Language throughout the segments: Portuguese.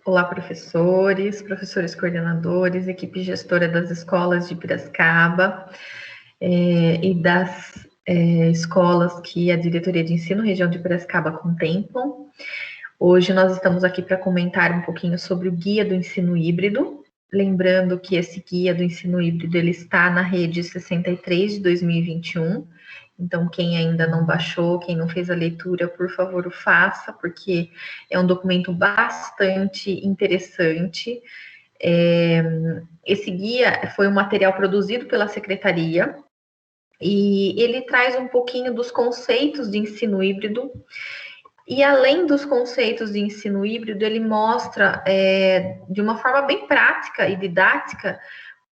Olá, professores, professores coordenadores, equipe gestora das escolas de Piracicaba e das escolas que a Diretoria de Ensino Região de Piracicaba contemplam. Hoje nós estamos aqui para comentar um pouquinho sobre o Guia do Ensino Híbrido. Lembrando que esse Guia do Ensino Híbrido ele está na rede 63 de 2021. Então, quem ainda não baixou, quem não fez a leitura, por favor, o faça, porque é um documento bastante interessante. Esse guia foi um material produzido pela Secretaria e ele traz um pouquinho dos conceitos de ensino híbrido. E além dos conceitos de ensino híbrido, ele mostra de uma forma bem prática e didática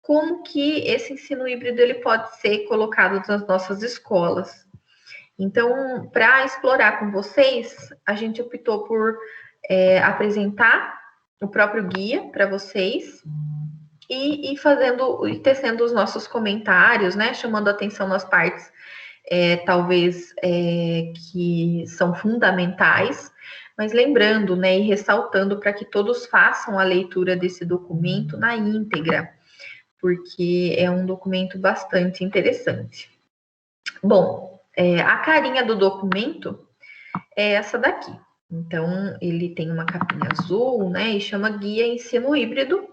como que esse ensino híbrido ele pode ser colocado nas nossas escolas. Então, para explorar com vocês, a gente optou por apresentar o próprio guia para vocês e tecendo os nossos comentários, né? Chamando atenção nas partes talvez que são fundamentais, mas lembrando, né, e ressaltando para que todos façam a leitura desse documento na íntegra, porque é um documento bastante interessante. Bom, a carinha do documento é essa daqui. Então, ele tem uma capinha azul, né, e chama Guia Ensino Híbrido,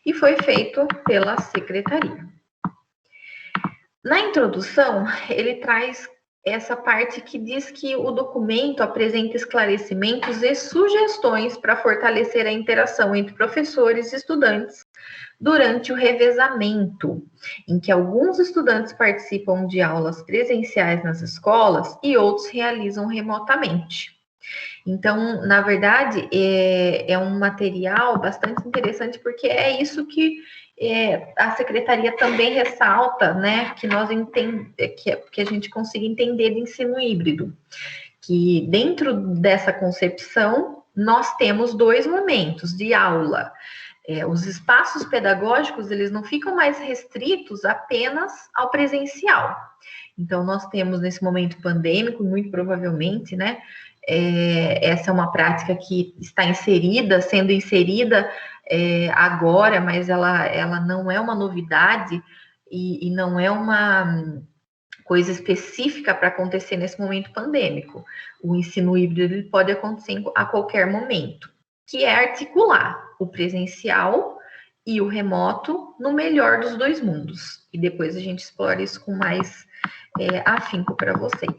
e foi feito pela Secretaria. Na introdução, ele traz essa parte que diz que o documento apresenta esclarecimentos e sugestões para fortalecer a interação entre professores e estudantes durante o revezamento, em que alguns estudantes participam de aulas presenciais nas escolas e outros realizam remotamente. Então, na verdade, é um material bastante interessante, porque é isso que a Secretaria também ressalta, né, que nós que a gente consiga entender de ensino híbrido, que dentro dessa concepção, nós temos dois momentos de aula. Os espaços pedagógicos, eles não ficam mais restritos apenas ao presencial. Então, nós temos nesse momento pandêmico, muito provavelmente, né, essa é uma prática que está sendo inserida agora, mas ela não é uma novidade e não é uma coisa específica para acontecer nesse momento pandêmico. O ensino híbrido pode acontecer a qualquer momento, que é articular o presencial e o remoto no melhor dos dois mundos. E depois a gente explora isso com mais afinco para vocês.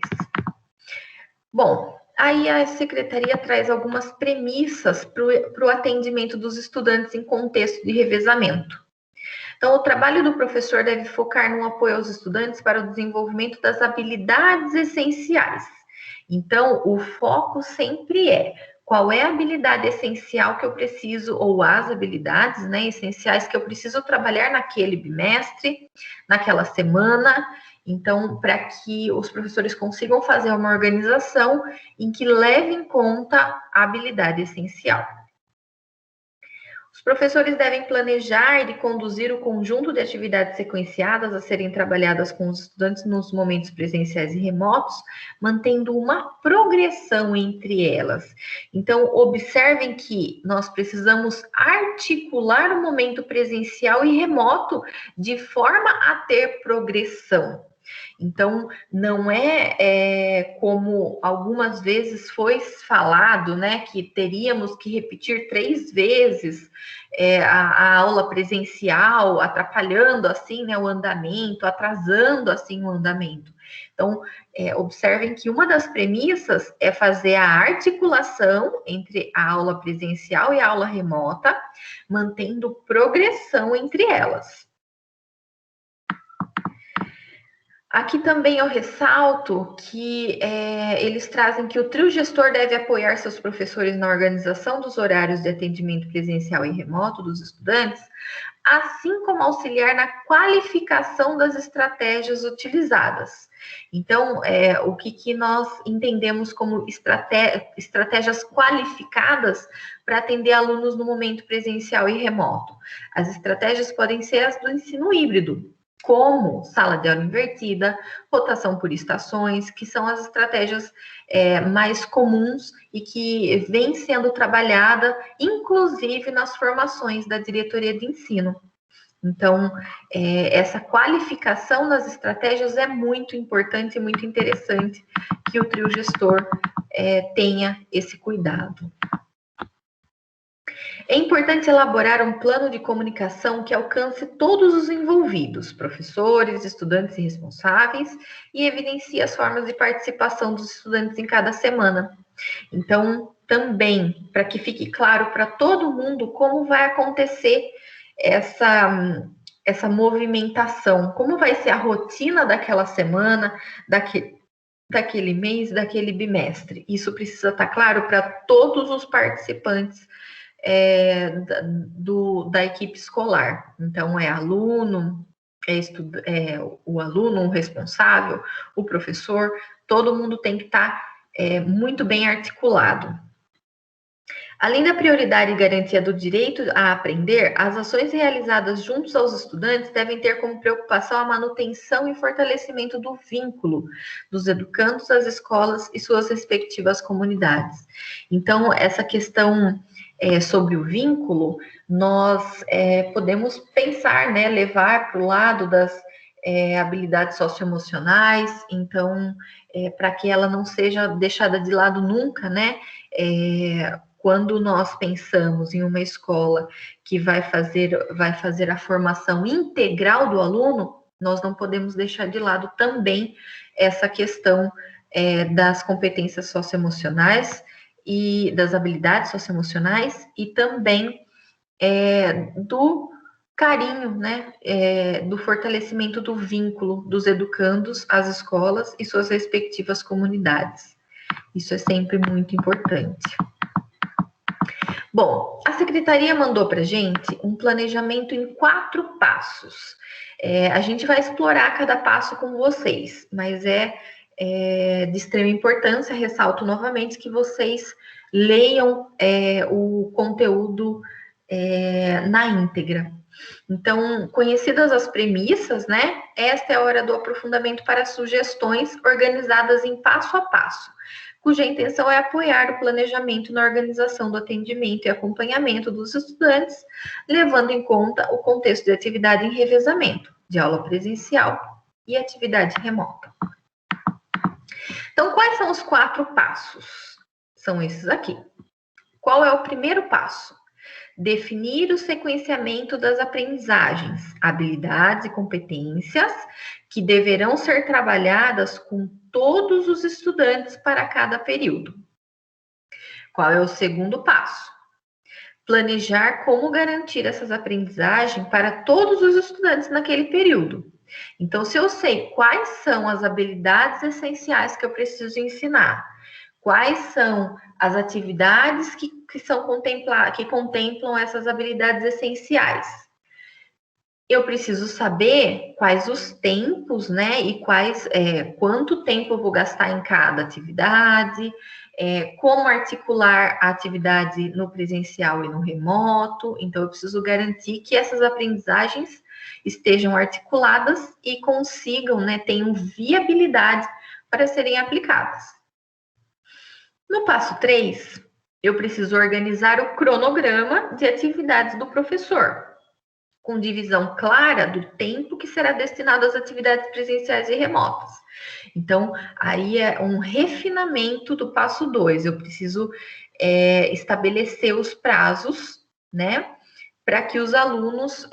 Bom, aí a Secretaria traz algumas premissas para o atendimento dos estudantes em contexto de revezamento. Então, o trabalho do professor deve focar no apoio aos estudantes para o desenvolvimento das habilidades essenciais. Então, o foco sempre é qual é a habilidade essencial que eu preciso, ou as habilidades, né, essenciais que eu preciso trabalhar naquele bimestre, naquela semana. Então, para que os professores consigam fazer uma organização em que leve em conta a habilidade essencial. Os professores devem planejar e conduzir o conjunto de atividades sequenciadas a serem trabalhadas com os estudantes nos momentos presenciais e remotos, mantendo uma progressão entre elas. Então, observem que nós precisamos articular o momento presencial e remoto de forma a ter progressão. Então, não como algumas vezes foi falado, né, que teríamos que repetir 3 vezes a aula presencial, atrapalhando assim, né, o andamento, atrasando assim o andamento. Então, observem que uma das premissas é fazer a articulação entre a aula presencial e a aula remota, mantendo progressão entre elas. Aqui também eu ressalto que eles trazem que o trio gestor deve apoiar seus professores na organização dos horários de atendimento presencial e remoto dos estudantes, assim como auxiliar na qualificação das estratégias utilizadas. Então, o que nós entendemos como estratégias qualificadas para atender alunos no momento presencial e remoto? As estratégias podem ser as do ensino híbrido, como sala de aula invertida, rotação por estações, que são as estratégias mais comuns e que vem sendo trabalhada, inclusive nas formações da diretoria de ensino. Então, essa qualificação das estratégias é muito importante e muito interessante que o trio gestor tenha esse cuidado. É importante elaborar um plano de comunicação que alcance todos os envolvidos, professores, estudantes e responsáveis, e evidencie as formas de participação dos estudantes em cada semana. Então, também, para que fique claro para todo mundo como vai acontecer essa movimentação, como vai ser a rotina daquela semana, daquele mês, daquele bimestre. Isso precisa estar claro para todos os participantes da equipe escolar. Então, aluno, o aluno, o responsável, o professor, todo mundo tem que estar muito bem articulado. Além da prioridade e garantia do direito a aprender, as ações realizadas juntos aos estudantes devem ter como preocupação a manutenção e fortalecimento do vínculo dos educandos, das escolas e suas respectivas comunidades. Então, essa questão sobre o vínculo, nós podemos pensar, né, levar para o lado das habilidades socioemocionais, então, para que ela não seja deixada de lado nunca, né, quando nós pensamos em uma escola que vai fazer a formação integral do aluno, nós não podemos deixar de lado também essa questão das competências socioemocionais e das habilidades socioemocionais e também do carinho, né, do fortalecimento do vínculo dos educandos às escolas e suas respectivas comunidades. Isso é sempre muito importante. Bom, a secretaria mandou para a gente um planejamento em 4 passos. A gente vai explorar cada passo com vocês, mas de extrema importância, ressalto novamente que vocês leiam o conteúdo na íntegra. Então, conhecidas as premissas, né? Esta é a hora do aprofundamento para sugestões organizadas em passo a passo, cuja intenção é apoiar o planejamento na organização do atendimento e acompanhamento dos estudantes, levando em conta o contexto de atividade em revezamento, de aula presencial e atividade remota. Então, quais são os 4 passos? São esses aqui. Qual é o primeiro passo? Definir o sequenciamento das aprendizagens, habilidades e competências que deverão ser trabalhadas com todos os estudantes para cada período. Qual é o segundo passo? Planejar como garantir essas aprendizagens para todos os estudantes naquele período. Então, se eu sei quais são as habilidades essenciais que eu preciso ensinar, quais são as atividades que contemplam essas habilidades essenciais, eu preciso saber quais os tempos, né, e quanto tempo eu vou gastar em cada atividade, como articular a atividade no presencial e no remoto. Então, eu preciso garantir que essas aprendizagens estejam articuladas e consigam, né, tenham viabilidade para serem aplicadas. No passo 3, eu preciso organizar o cronograma de atividades do professor, com divisão clara do tempo que será destinado às atividades presenciais e remotas. Então, aí é um refinamento do passo 2. Eu preciso estabelecer os prazos, né, para que os alunos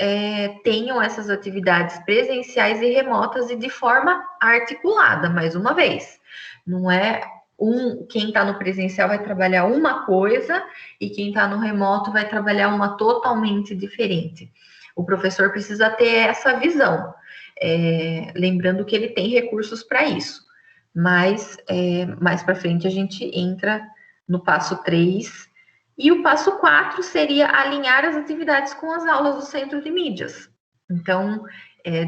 tenham essas atividades presenciais e remotas e de forma articulada, mais uma vez. Não é quem está no presencial vai trabalhar uma coisa e quem está no remoto vai trabalhar uma totalmente diferente. O professor precisa ter essa visão, lembrando que ele tem recursos para isso. Mas mais para frente a gente entra no passo 3. E o passo 4 seria alinhar as atividades com as aulas do Centro de Mídias. Então,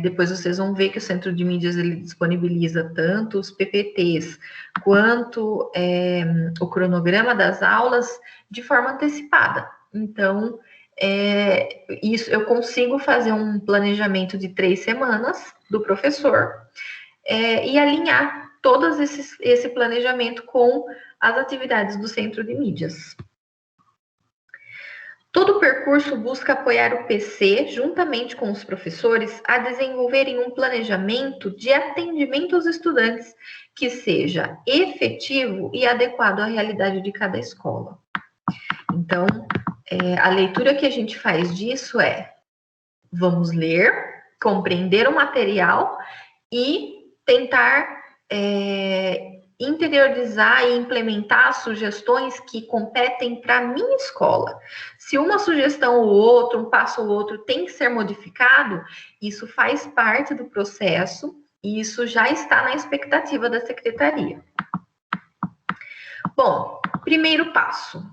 depois vocês vão ver que o Centro de Mídias ele disponibiliza tanto os PPTs quanto o cronograma das aulas de forma antecipada. Então, isso eu consigo fazer um planejamento de 3 semanas do professor e alinhar todo esse planejamento com as atividades do Centro de Mídias. Todo o percurso busca apoiar o PC, juntamente com os professores, a desenvolverem um planejamento de atendimento aos estudantes que seja efetivo e adequado à realidade de cada escola. Então, a leitura que a gente faz disso vamos ler, compreender o material e tentar interiorizar e implementar sugestões que competem para a minha escola. Se uma sugestão ou outra, um passo ou outro tem que ser modificado, isso faz parte do processo e isso já está na expectativa da secretaria. Bom, primeiro passo,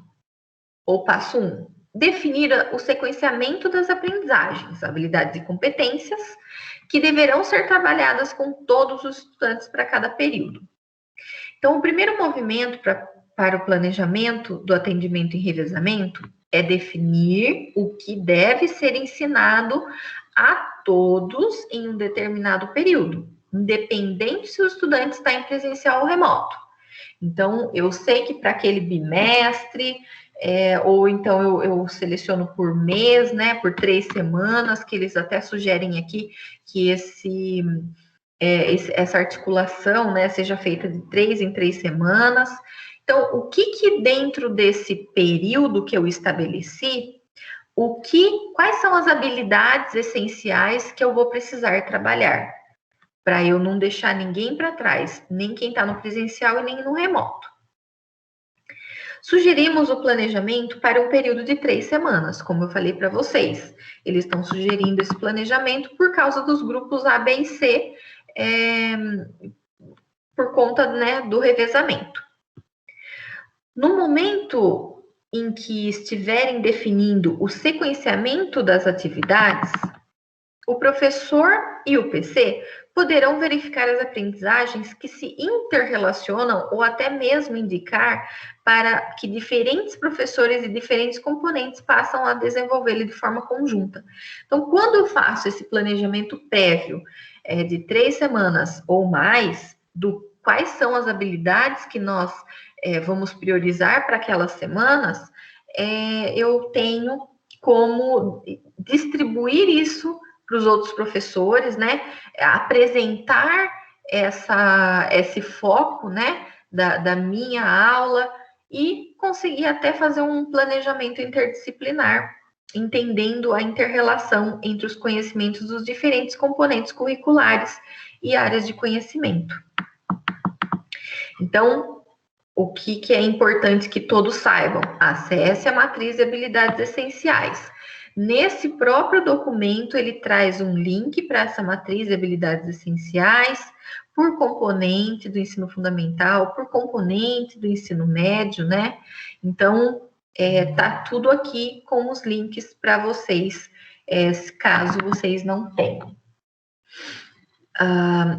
ou passo 1, definir o sequenciamento das aprendizagens, habilidades e competências que deverão ser trabalhadas com todos os estudantes para cada período. Então, o primeiro movimento para o planejamento do atendimento em revezamento é definir o que deve ser ensinado a todos em um determinado período, independente se o estudante está em presencial ou remoto. Então, eu sei que para aquele bimestre, ou então eu seleciono por mês, né, por 3 semanas, que eles até sugerem aqui que essa articulação, né, seja feita de 3 em 3 semanas. Então, o que dentro desse período que eu estabeleci, quais são as habilidades essenciais que eu vou precisar trabalhar, para eu não deixar ninguém para trás, nem quem está no presencial e nem no remoto. Sugerimos o planejamento para um período de 3 semanas, como eu falei para vocês. Eles estão sugerindo esse planejamento por causa dos grupos A, B e C, por conta, né, do revezamento. No momento em que estiverem definindo o sequenciamento das atividades, o professor e o PC poderão verificar as aprendizagens que se interrelacionam ou até mesmo indicar para que diferentes professores e diferentes componentes passam a desenvolvê-lo de forma conjunta. Então, quando eu faço esse planejamento prévio de 3 semanas ou mais, do quais são as habilidades que nós vamos priorizar para aquelas semanas, eu tenho como distribuir isso para os outros professores, né? Apresentar esse foco, né? Da minha aula e conseguir até fazer um planejamento interdisciplinar, entendendo a inter-relação entre os conhecimentos dos diferentes componentes curriculares e áreas de conhecimento. Então, o que é importante que todos saibam? Acesse a matriz de habilidades essenciais. Nesse próprio documento, ele traz um link para essa matriz de habilidades essenciais, por componente do ensino fundamental, por componente do ensino médio, né? Então, tá tudo aqui com os links para vocês, caso vocês não tenham.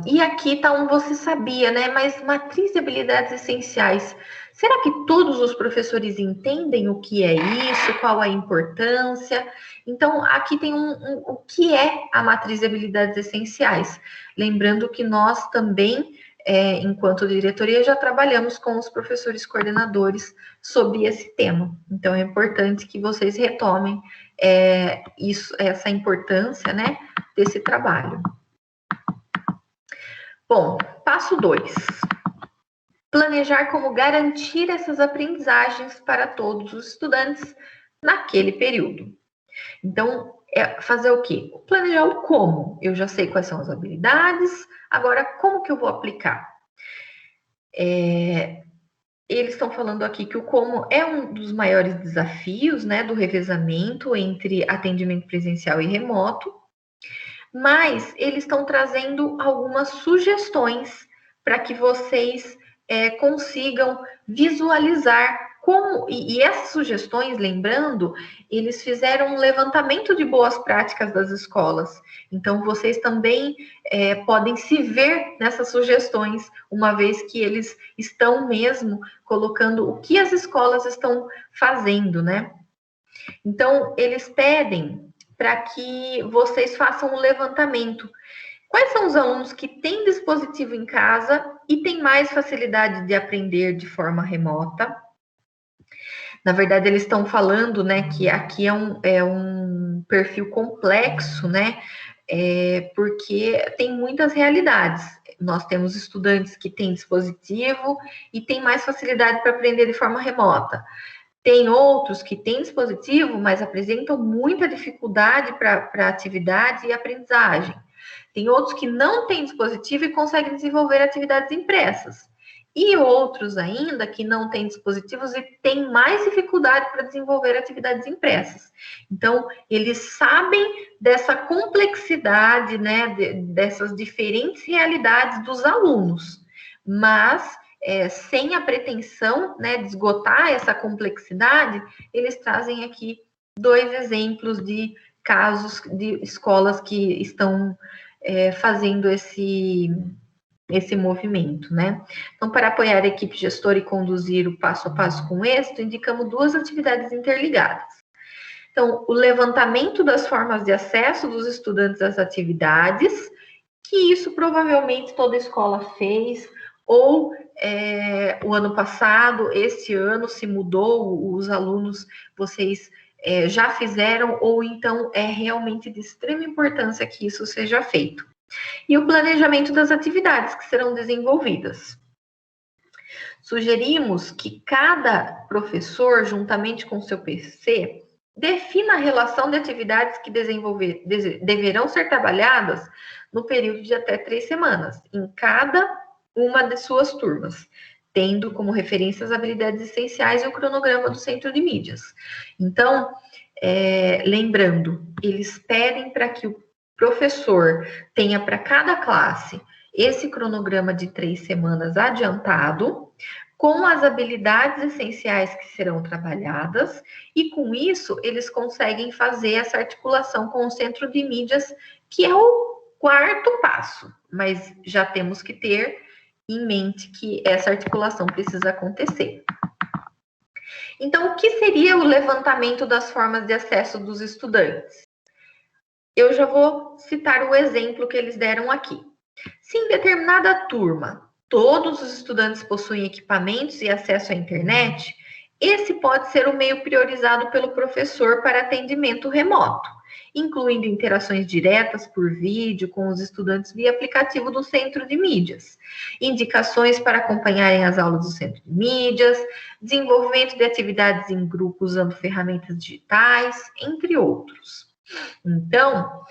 E aqui tá um você sabia, né? Mas matriz de habilidades essenciais. Será que todos os professores entendem o que é isso? Qual a importância? Então, aqui tem o que é a matriz de habilidades essenciais. Lembrando que nós também, enquanto diretoria, já trabalhamos com os professores coordenadores sobre esse tema. Então, é importante que vocês retomem essa importância, né, desse trabalho. Bom, passo 2. Planejar como garantir essas aprendizagens para todos os estudantes naquele período. Então, fazer o quê? Planejar o como. Eu já sei quais são as habilidades, agora como que eu vou aplicar? Eles estão falando aqui que o como é um dos maiores desafios, né, do revezamento entre atendimento presencial e remoto, mas eles estão trazendo algumas sugestões para que vocês consigam visualizar como, e essas sugestões, lembrando, eles fizeram um levantamento de boas práticas das escolas. Então, vocês também podem se ver nessas sugestões, uma vez que eles estão mesmo colocando o que as escolas estão fazendo, né? Então, eles pedem para que vocês façam um levantamento. Quais são os alunos que têm dispositivo em casa e têm mais facilidade de aprender de forma remota? Na verdade, eles estão falando, né, que aqui é um perfil complexo, né, porque tem muitas realidades. Nós temos estudantes que têm dispositivo e têm mais facilidade para aprender de forma remota. Tem outros que têm dispositivo, mas apresentam muita dificuldade para atividade e aprendizagem. Tem outros que não têm dispositivo e conseguem desenvolver atividades impressas. E outros ainda que não têm dispositivos e têm mais dificuldade para desenvolver atividades impressas. Então, eles sabem dessa complexidade, né, dessas diferentes realidades dos alunos, mas sem a pretensão, né, de esgotar essa complexidade, eles trazem aqui 2 exemplos de casos de escolas que estão fazendo esse movimento, né? Então, para apoiar a equipe gestora e conduzir o passo a passo com êxito, indicamos 2 atividades interligadas. Então, o levantamento das formas de acesso dos estudantes às atividades, que isso provavelmente toda escola fez, ou o ano passado, este ano se mudou, os alunos, vocês já fizeram, ou então é realmente de extrema importância que isso seja feito. E o planejamento das atividades que serão desenvolvidas. Sugerimos que cada professor, juntamente com seu PC, defina a relação de atividades que deverão ser trabalhadas no período de até 3 semanas, em cada uma de suas turmas, tendo como referência as habilidades essenciais e o cronograma do centro de mídias. Então, lembrando, eles pedem para que o professor tenha para cada classe esse cronograma de 3 semanas adiantado, com as habilidades essenciais que serão trabalhadas, e com isso eles conseguem fazer essa articulação com o centro de mídias, que é o 4º passo, mas já temos que ter em mente que essa articulação precisa acontecer. Então, o que seria o levantamento das formas de acesso dos estudantes? Eu já vou citar o exemplo que eles deram aqui. Se em determinada turma todos os estudantes possuem equipamentos e acesso à internet, esse pode ser o meio priorizado pelo professor para atendimento remoto, incluindo interações diretas por vídeo com os estudantes via aplicativo do centro de mídias, indicações para acompanharem as aulas do centro de mídias, desenvolvimento de atividades em grupo usando ferramentas digitais, entre outros. Então,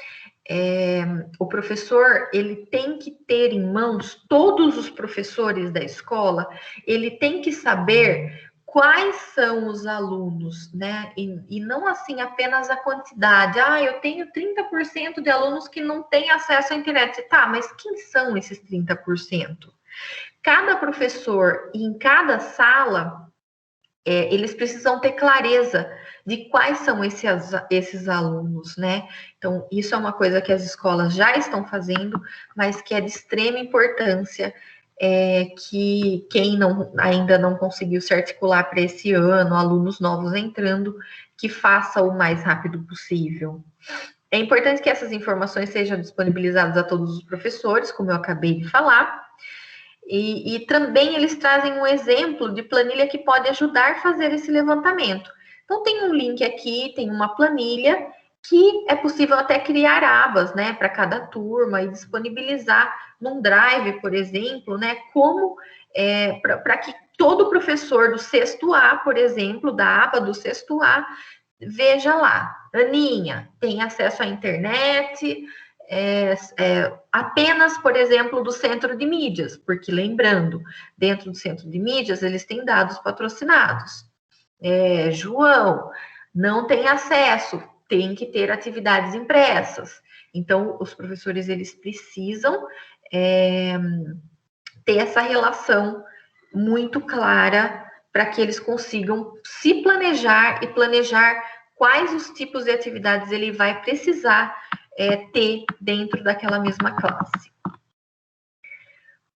o professor, ele tem que ter em mãos, todos os professores da escola, ele tem que saber quais são os alunos, né? E não assim apenas a quantidade. Eu tenho 30% de alunos que não têm acesso à internet. Tá, mas quem são esses 30%? Cada professor, em cada sala, eles precisam ter clareza de quais são esses alunos, né? Então, isso é uma coisa que as escolas já estão fazendo, mas que é de extrema importância, que quem ainda não conseguiu se articular para esse ano, alunos novos entrando, que faça o mais rápido possível. É importante que essas informações sejam disponibilizadas a todos os professores, como eu acabei de falar, e também eles trazem um exemplo de planilha que pode ajudar a fazer esse levantamento. Então, tem um link aqui, tem uma planilha que é possível até criar abas, né, para cada turma e disponibilizar num Drive, por exemplo, né, como para que todo professor do 6º A, por exemplo, da aba do 6º A, veja lá, Aninha, tem acesso à internet, apenas, por exemplo, do centro de mídias, porque lembrando, dentro do centro de mídias, eles têm dados patrocinados. João, não tem acesso, tem que ter atividades impressas. Então, os professores, eles precisam ter essa relação muito clara para que eles consigam se planejar e planejar quais os tipos de atividades ele vai precisar ter dentro daquela mesma classe.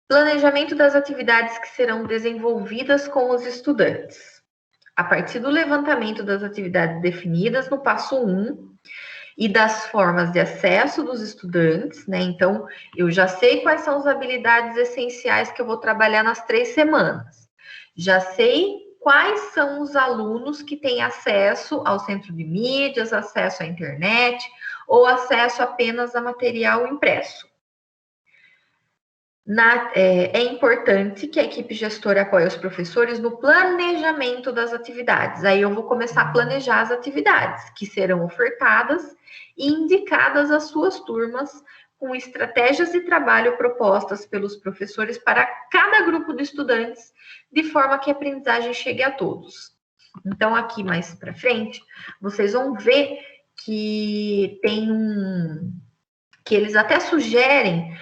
Planejamento das atividades que serão desenvolvidas com os estudantes. a partir do levantamento das atividades definidas no passo 1 e das formas de acesso dos estudantes, né? Então, eu já sei quais são as habilidades essenciais que eu vou trabalhar nas 3 semanas. Já sei quais são os alunos que têm acesso ao centro de mídias, acesso à internet ou acesso apenas a material impresso. É importante que a equipe gestora apoie os professores no planejamento das atividades. Aí eu vou começar a planejar as atividades que serão ofertadas e indicadas às suas turmas com estratégias de trabalho propostas pelos professores para cada grupo de estudantes, de forma que a aprendizagem chegue a todos. Então, aqui mais para frente, vocês vão ver que que eles até sugerem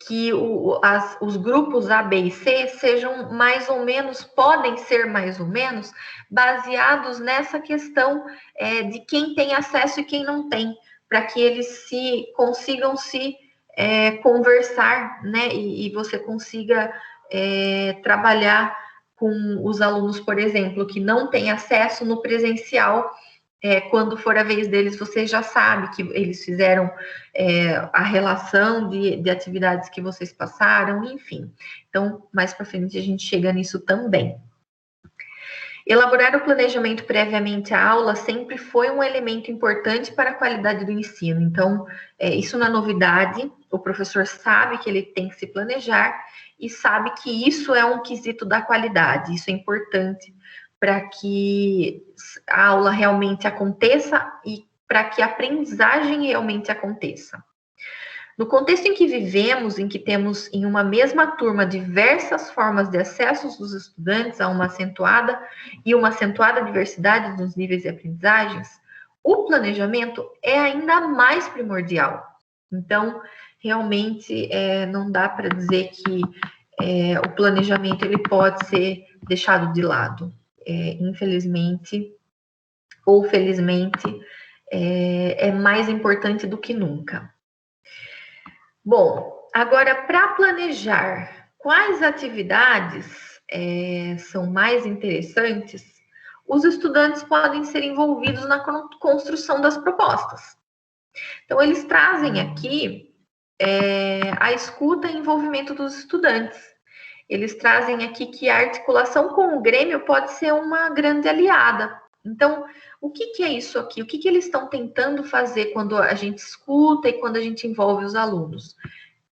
que os grupos A, B e C sejam mais ou menos, podem ser mais ou menos, baseados nessa questão de quem tem acesso e quem não tem, para que eles consigam se conversar, né? E você consiga trabalhar com os alunos, por exemplo, que não têm acesso no presencial. Quando for a vez deles, você já sabe que eles fizeram a relação de atividades que vocês passaram, enfim. Então, mais para frente a gente chega nisso também. Elaborar o planejamento previamente à aula sempre foi um elemento importante para a qualidade do ensino. Então, isso não é novidade, o professor sabe que ele tem que se planejar e sabe que isso é um quesito da qualidade, isso é importante para que a aula realmente aconteça e para que a aprendizagem realmente aconteça. No contexto em que vivemos, em que temos em uma mesma turma diversas formas de acesso dos estudantes a uma acentuada diversidade nos níveis de aprendizagens, o planejamento é ainda mais primordial. Então, realmente, não dá para dizer que o planejamento ele pode ser deixado de lado. Infelizmente ou felizmente, é mais importante do que nunca. Bom, agora para planejar quais atividades são mais interessantes, os estudantes podem ser envolvidos na construção das propostas. Então, eles trazem aqui a escuta e envolvimento dos estudantes. Eles trazem aqui que a articulação com o Grêmio pode ser uma grande aliada. Então, o que é isso aqui? O que eles estão tentando fazer quando a gente escuta e quando a gente envolve os alunos?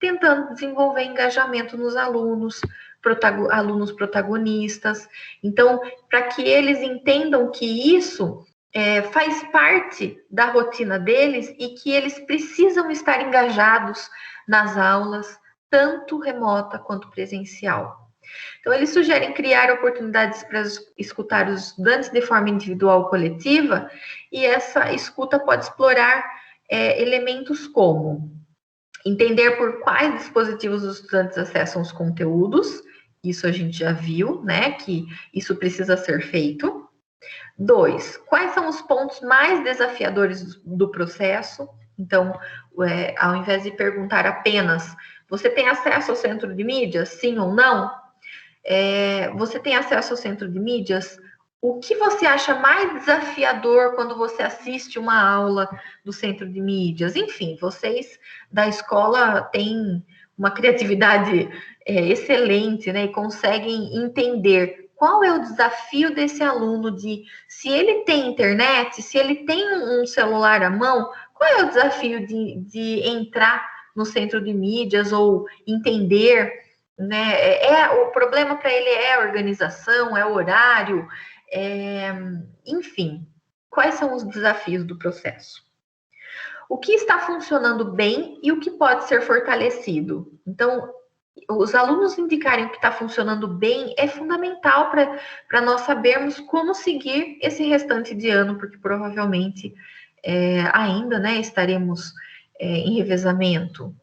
Tentando desenvolver engajamento nos alunos, alunos protagonistas. Então, para que eles entendam que isso faz parte da rotina deles e que eles precisam estar engajados nas aulas, tanto remota quanto presencial. Então, eles sugerem criar oportunidades para escutar os estudantes de forma individual ou coletiva, e essa escuta pode explorar elementos como entender por quais dispositivos os estudantes acessam os conteúdos, isso a gente já viu, né, que isso precisa ser feito. 2, quais são os pontos mais desafiadores do processo? Então, ao invés de perguntar apenas, você tem acesso ao centro de mídias, sim ou não? Você tem acesso ao centro de mídias? O que você acha mais desafiador quando você assiste uma aula do centro de mídias? Enfim, vocês da escola têm uma criatividade excelente, né? E conseguem entender qual é o desafio desse aluno se ele tem internet, se ele tem um celular à mão, qual é o desafio de entrar no centro de mídias ou entender, né? O problema para ele é a organização, é o horário, enfim, quais são os desafios do processo? O que está funcionando bem e o que pode ser fortalecido? Então, os alunos indicarem o que está funcionando bem é fundamental para nós sabermos como seguir esse restante de ano, porque provavelmente ainda, né, estaremos em revezamento.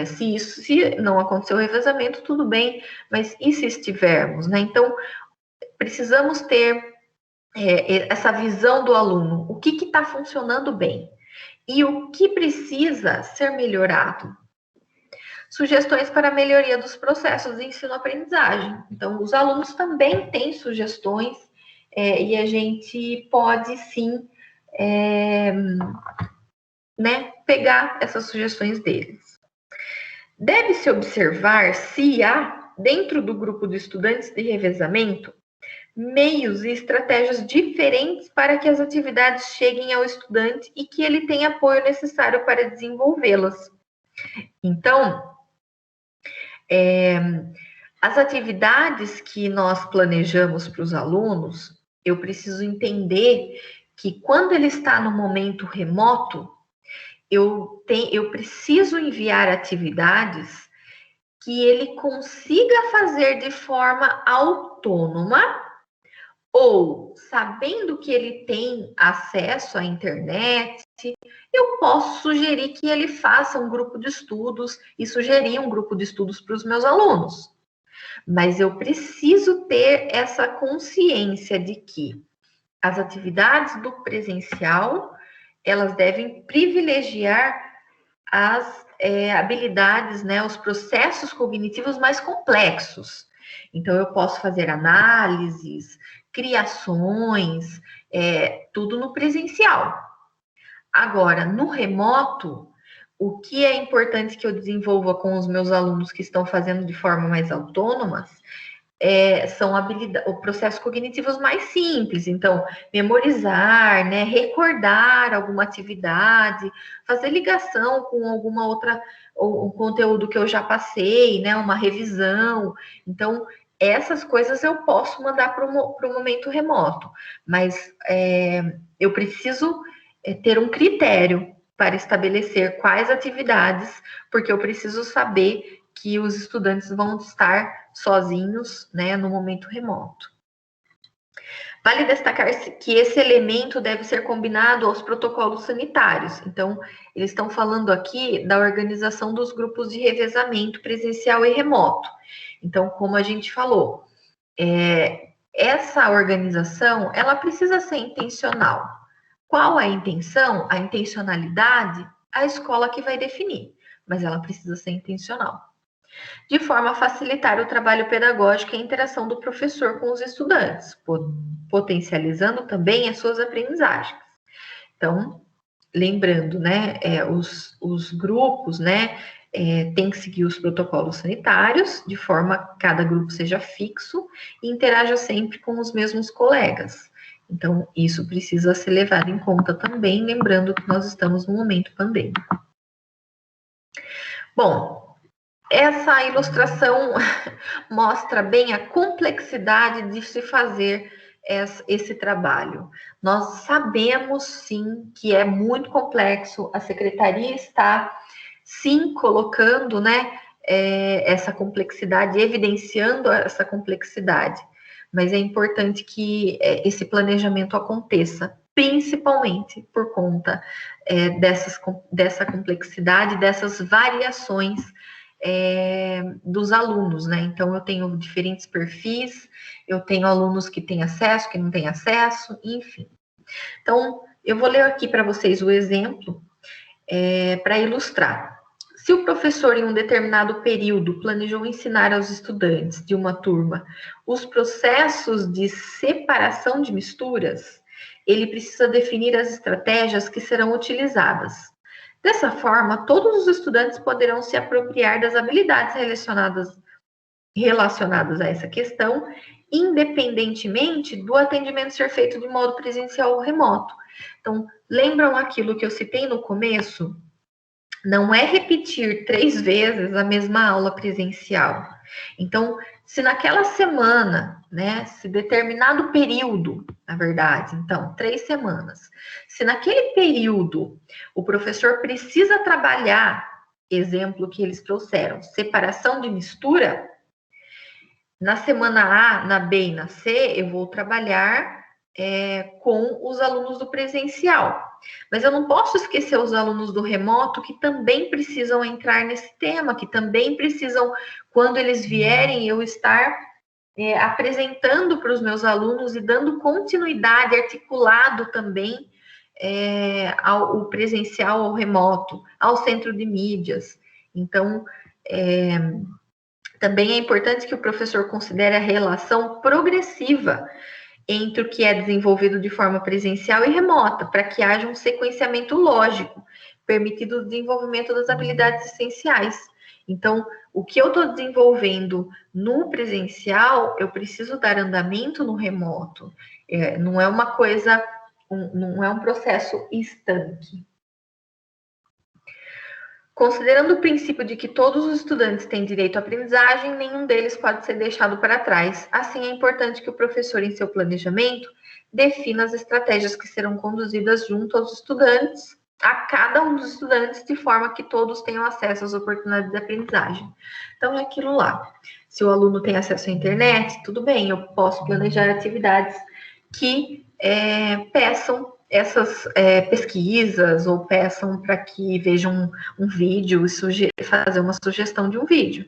Se não acontecer o revezamento, tudo bem, mas e se estivermos, né? Então, precisamos ter essa visão do aluno, o que está funcionando bem e o que precisa ser melhorado. Sugestões para a melhoria dos processos de ensino-aprendizagem. Então, os alunos também têm sugestões e a gente pode sim pegar essas sugestões deles. Deve-se observar se há, dentro do grupo de estudantes de revezamento, meios e estratégias diferentes para que as atividades cheguem ao estudante e que ele tenha apoio necessário para desenvolvê-las. Então, as atividades que nós planejamos para os alunos, eu preciso entender que quando ele está no momento remoto, eu preciso enviar atividades que ele consiga fazer de forma autônoma ou sabendo que ele tem acesso à internet, eu posso sugerir que ele faça um grupo de estudos e sugerir um grupo de estudos para os meus alunos. Mas eu preciso ter essa consciência de que as atividades do presencial, elas devem privilegiar as habilidades, os processos cognitivos mais complexos. Então, eu posso fazer análises, criações, tudo no presencial. Agora, no remoto, o que é importante que eu desenvolva com os meus alunos que estão fazendo de forma mais autônoma são processos cognitivos mais simples. Então, memorizar, recordar alguma atividade, fazer ligação com alguma outra, o conteúdo que eu já passei, uma revisão. Então, essas coisas eu posso mandar para o momento remoto, mas eu preciso ter um critério para estabelecer quais atividades, porque eu preciso saber que os estudantes vão estar sozinhos, no momento remoto. Vale destacar que esse elemento deve ser combinado aos protocolos sanitários. Então, eles estão falando aqui da organização dos grupos de revezamento presencial e remoto. Então, como a gente falou, essa organização, ela precisa ser intencional. Qual a intenção? A intencionalidade, a escola que vai definir, mas ela precisa ser intencional, de forma a facilitar o trabalho pedagógico e a interação do professor com os estudantes, potencializando também as suas aprendizagens. Então, lembrando, os grupos, tem que seguir os protocolos sanitários, de forma que cada grupo seja fixo e interaja sempre com os mesmos colegas. Então, isso precisa ser levado em conta também, lembrando que nós estamos no momento pandêmico. Bom, essa ilustração mostra bem a complexidade de se fazer esse trabalho. Nós sabemos, sim, que é muito complexo, a secretaria está, sim, colocando, essa complexidade, evidenciando essa complexidade, mas é importante que esse planejamento aconteça, principalmente por conta dessa complexidade, dessas variações dos alunos, Então, eu tenho diferentes perfis, eu tenho alunos que têm acesso, que não têm acesso, enfim. Então, eu vou ler aqui para vocês o exemplo para ilustrar. Se o professor, em um determinado período, planejou ensinar aos estudantes de uma turma os processos de separação de misturas, ele precisa definir as estratégias que serão utilizadas. Dessa forma, todos os estudantes poderão se apropriar das habilidades relacionadas a essa questão, independentemente do atendimento ser feito de modo presencial ou remoto. Então, lembram aquilo que eu citei no começo? Não é repetir 3 vezes a mesma aula presencial. Então, se naquela semana, se determinado período, na verdade, então, 3 semanas, se naquele período o professor precisa trabalhar, exemplo que eles trouxeram, separação de mistura, na semana A, na B e na C, eu vou trabalhar com os alunos do presencial. Mas eu não posso esquecer os alunos do remoto que também precisam entrar nesse tema, que também precisam, quando eles vierem, eu estar apresentando para os meus alunos e dando continuidade, articulado também ao presencial, ao remoto, ao centro de mídias. Então, também é importante que o professor considere a relação progressiva entre o que é desenvolvido de forma presencial e remota, para que haja um sequenciamento lógico, permitindo o desenvolvimento das habilidades essenciais. Então, o que eu estou desenvolvendo no presencial, eu preciso dar andamento no remoto. Não é uma coisa, não é um processo estanque. Considerando o princípio de que todos os estudantes têm direito à aprendizagem, nenhum deles pode ser deixado para trás. Assim, é importante que o professor, em seu planejamento, defina as estratégias que serão conduzidas junto aos estudantes, a cada um dos estudantes, de forma que todos tenham acesso às oportunidades de aprendizagem. Então, é aquilo lá. Se o aluno tem acesso à internet, tudo bem, eu posso planejar atividades que peçam essas pesquisas ou peçam para que vejam um vídeo e fazer uma sugestão de um vídeo.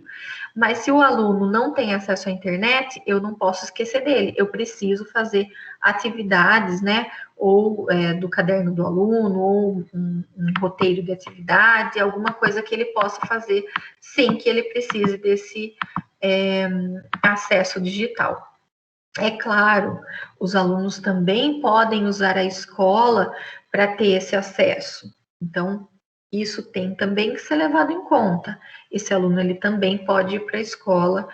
Mas se o aluno não tem acesso à internet, eu não posso esquecer dele. Eu preciso fazer atividades, né? Ou do caderno do aluno, ou um roteiro de atividade, alguma coisa que ele possa fazer sem que ele precise desse acesso digital. É claro, os alunos também podem usar a escola para ter esse acesso. Então, isso tem também que ser levado em conta. Esse aluno ele também pode ir para a escola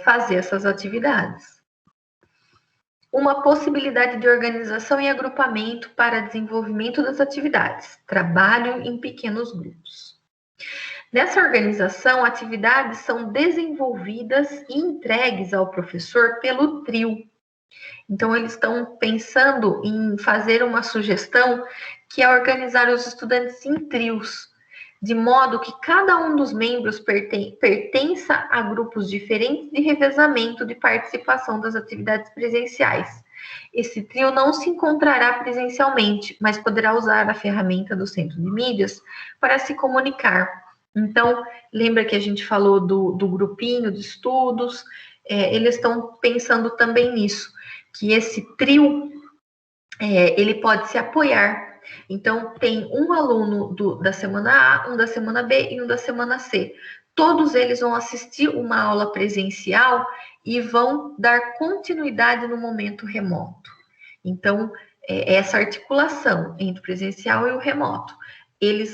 fazer essas atividades. Uma possibilidade de organização e agrupamento para desenvolvimento das atividades. Trabalho em pequenos grupos. Nessa organização, atividades são desenvolvidas e entregues ao professor pelo trio. Então, eles estão pensando em fazer uma sugestão que é organizar os estudantes em trios, de modo que cada um dos membros pertença a grupos diferentes de revezamento de participação das atividades presenciais. Esse trio não se encontrará presencialmente, mas poderá usar a ferramenta do Centro de Mídias para se comunicar. Então, lembra que a gente falou do grupinho de estudos? Eles estão pensando também nisso, que esse trio, ele pode se apoiar. Então, tem um aluno da semana A, um da semana B e um da semana C. Todos eles vão assistir uma aula presencial e vão dar continuidade no momento remoto. Então, essa articulação entre o presencial e o remoto.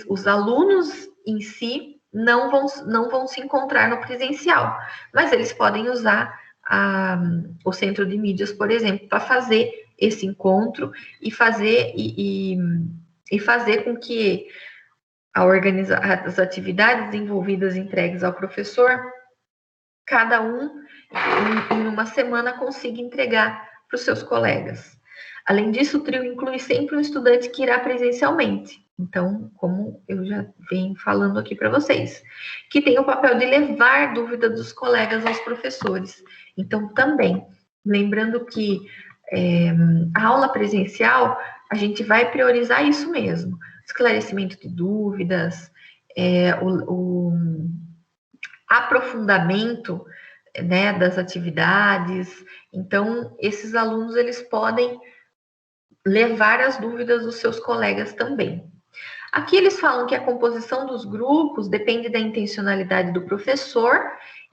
Os alunos em si não vão se encontrar no presencial, mas eles podem usar o centro de mídias, por exemplo, para fazer esse encontro e fazer com que as atividades envolvidas entregues ao professor, cada um em uma semana consiga entregar para os seus colegas. Além disso, o trio inclui sempre um estudante que irá presencialmente. Então, como eu já venho falando aqui para vocês, que tem o papel de levar dúvida dos colegas aos professores. Então, também, lembrando que a aula presencial, a gente vai priorizar isso mesmo, esclarecimento de dúvidas, o aprofundamento, né, das atividades. Então, esses alunos, eles podem levar as dúvidas dos seus colegas também. Aqui eles falam que a composição dos grupos depende da intencionalidade do professor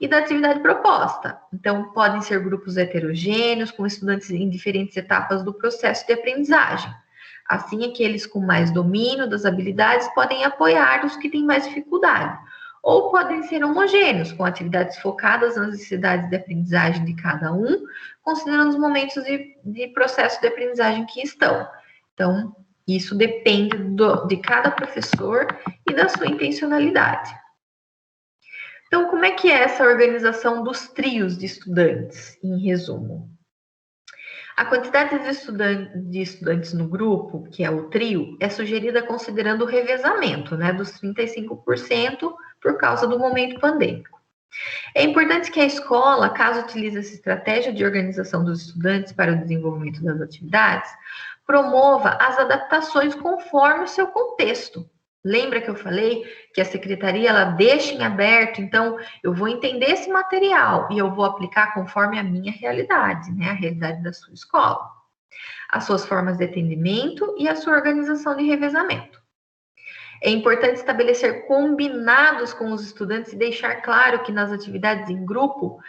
e da atividade proposta. Então, podem ser grupos heterogêneos, com estudantes em diferentes etapas do processo de aprendizagem. Assim, aqueles com mais domínio das habilidades podem apoiar os que têm mais dificuldade. Ou podem ser homogêneos, com atividades focadas nas necessidades de aprendizagem de cada um, considerando os momentos de processo de aprendizagem que estão. Então, isso depende de cada professor e da sua intencionalidade. Então, como é que é essa organização dos trios de estudantes, em resumo? A quantidade de estudantes no grupo, que é o trio, é sugerida considerando o revezamento, né, dos 35% por causa do momento pandêmico. É importante que a escola, caso utilize essa estratégia de organização dos estudantes para o desenvolvimento das atividades, promova as adaptações conforme o seu contexto. Lembra que eu falei que a secretaria ela deixa em aberto, então eu vou entender esse material e eu vou aplicar conforme a minha realidade, né? A realidade da sua escola, as suas formas de atendimento e a sua organização de revezamento. É importante estabelecer combinados com os estudantes e deixar claro que nas atividades em grupo,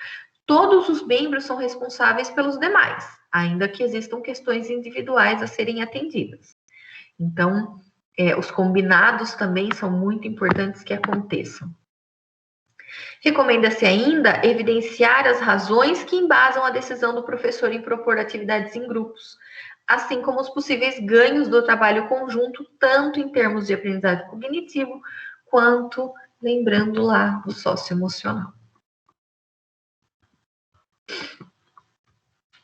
todos os membros são responsáveis pelos demais, ainda que existam questões individuais a serem atendidas. Então, os combinados também são muito importantes que aconteçam. Recomenda-se ainda evidenciar as razões que embasam a decisão do professor em propor atividades em grupos, assim como os possíveis ganhos do trabalho conjunto, tanto em termos de aprendizagem cognitivo, quanto, lembrando lá, do socioemocional.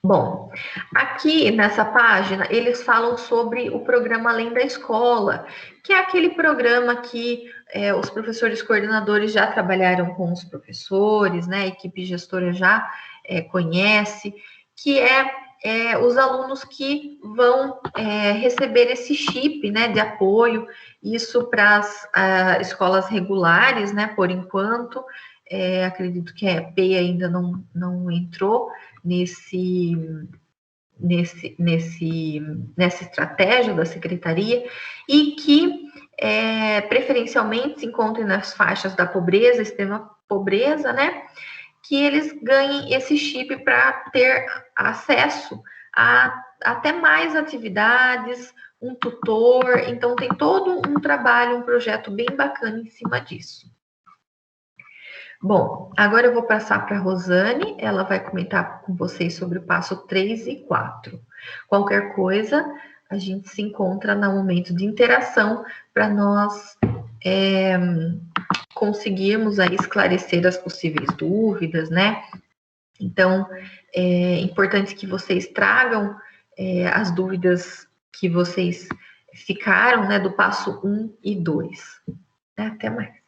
Bom, aqui nessa página eles falam sobre o programa Além da Escola, que é aquele programa que os professores coordenadores já trabalharam com os professores, né? A equipe gestora já conhece, que é os alunos que vão receber esse chip, né, de apoio, isso para as escolas regulares, né? Por enquanto, acredito que a EPE ainda não entrou nessa estratégia da secretaria, e que preferencialmente se encontrem nas faixas da pobreza, extrema pobreza, né? Que eles ganhem esse chip para ter acesso a até mais atividades, um tutor. Então tem todo um trabalho, um projeto bem bacana em cima disso. Bom, agora eu vou passar para a Rosane, ela vai comentar com vocês sobre o passo 3 e 4. Qualquer coisa, a gente se encontra no momento de interação para nós conseguirmos aí esclarecer as possíveis dúvidas, né? Então, é importante que vocês tragam as dúvidas que vocês ficaram, né, do passo 1 e 2. Até mais.